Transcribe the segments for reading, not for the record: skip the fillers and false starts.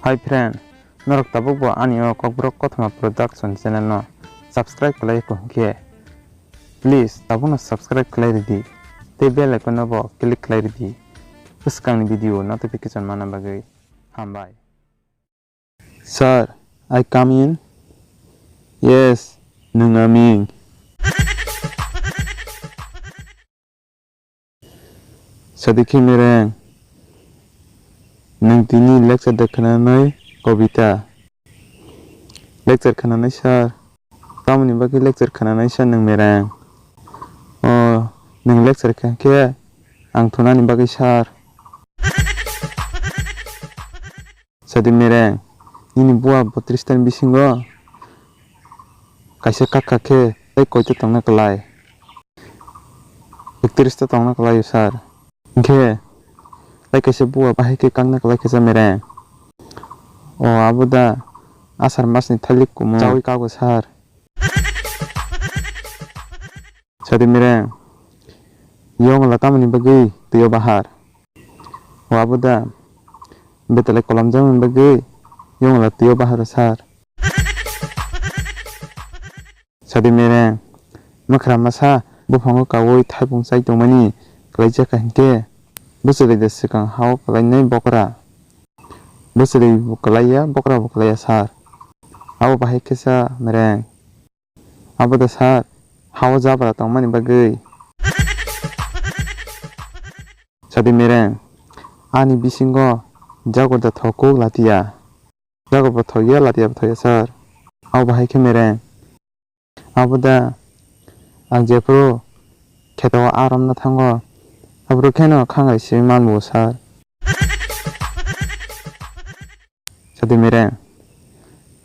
Hi friend, norok tabuk bo ani o kokbrok kothoma production channel no subscribe kalai ko ke. Please tabuk no subscribe kalai di. Te bell icon no bo click kalai di. Puskang video notification mana bagai. Hambai. Sir, I come in. Yes, nungaming. Sadiki mereng. Nung tini lecture dekhananai kobita. Lecture khananai sir. Tamni bagi lecture khananai sir nung merang. Oh, nung lecture khan ke ang thunani bagi sir. Sadi merang. Nini buah 32 tan bisingo. Kaisa kakak ke koito tongna kalai. 31 ta tongna kalai sir. Ke kaisa buah bahai ke kangna kalai kesa merang. Oh, abuda asar masni thalik kumu jawi kago sir. Sadi merang. Yong la tamni bagi tiyo bahar. Oh, abuda betale kolam jamin bagi yong la tiyo bahar sir. Sadi merang. Makra masa bufango kawoi thaibung sai tongmani klaija kahke busuri de sikang hau kalainai bokra. Busuri bukalaya bokra bukalaya sir. Abo bahai kesa merang. Abo da sir hau jabra tongmani bagi. Sadi merang. Ani bisingo jago da thoko latia. Jago ba thoya latia thoya sir. Abo bahai ke merang. Abo da ang jepro keto aram na thango. Abro keno khangai siman bo sir. Sadi merang.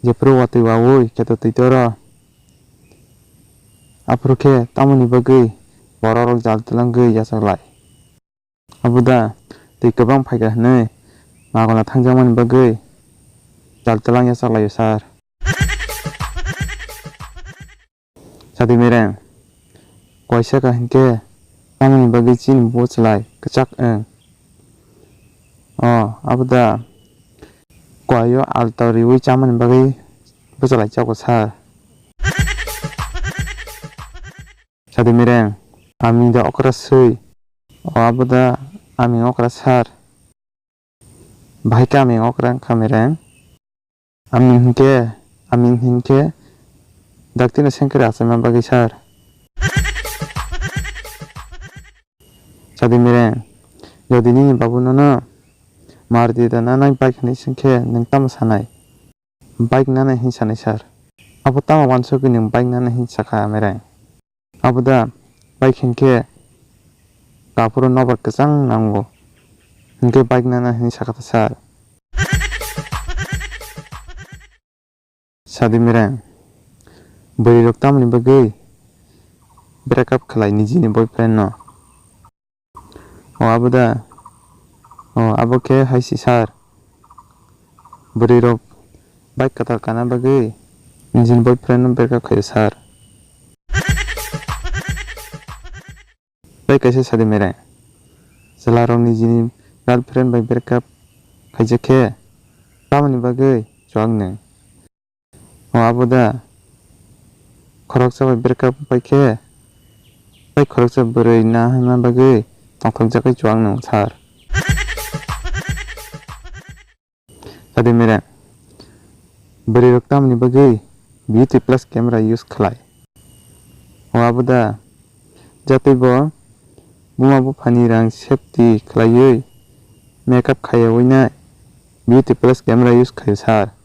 Jepro wati wawoi keto titoro. Abro ke tamuni bagi bororok jal tulangi yasaklai. Abuda tei kobang phaiga nei magona thangjamani bagi jal tulang yasaklai sir. Sadi merang. Koisa ka hinke tamuni bagi chin bochlai kachak eng. Oh, abuda koyo altori wi chamani bagi bochlai chago sir. Sadi merang. Aming da okra sui. Oh, abuda aming okra sir. Bahai ka aming okra kamerang. Aming hinke daktina sengkira asama bagi sir. Sadi merang. Jodi nini babu nono Maruti da nanai bike ni sengke neng tama sanai. Bike nanai hin sanai sir. Abu tama wansoki neng bike nanai hin saka merang. Abu da bike hinke kapuro nobar kesang nango. Hinke bike nanai hin saka sir. Sadi merang. Beri rok tamani bagi break up khalai nijini boyfriend no. Oh, abuda. Oh, abo ke haisi sir. Beri rok bike katal kana bagi nijini boyfriend no break up khayo sir. Bai kaisa sadi merang. Selarong nijini girlfriend by break up kaisa ke tamani bagi joang neng. Oh, abuda khoroksa by break up bai ke bai khoroksa beri na hama bagi tongthok jakai joang neng sir. Sadi merang. Beri rok tamani bagi beauty plus camera use khalai. Oh, abuda jatui bo buma bo phani rang safety khlaiui makeup khaya oina beauty plus camera use khayo sir.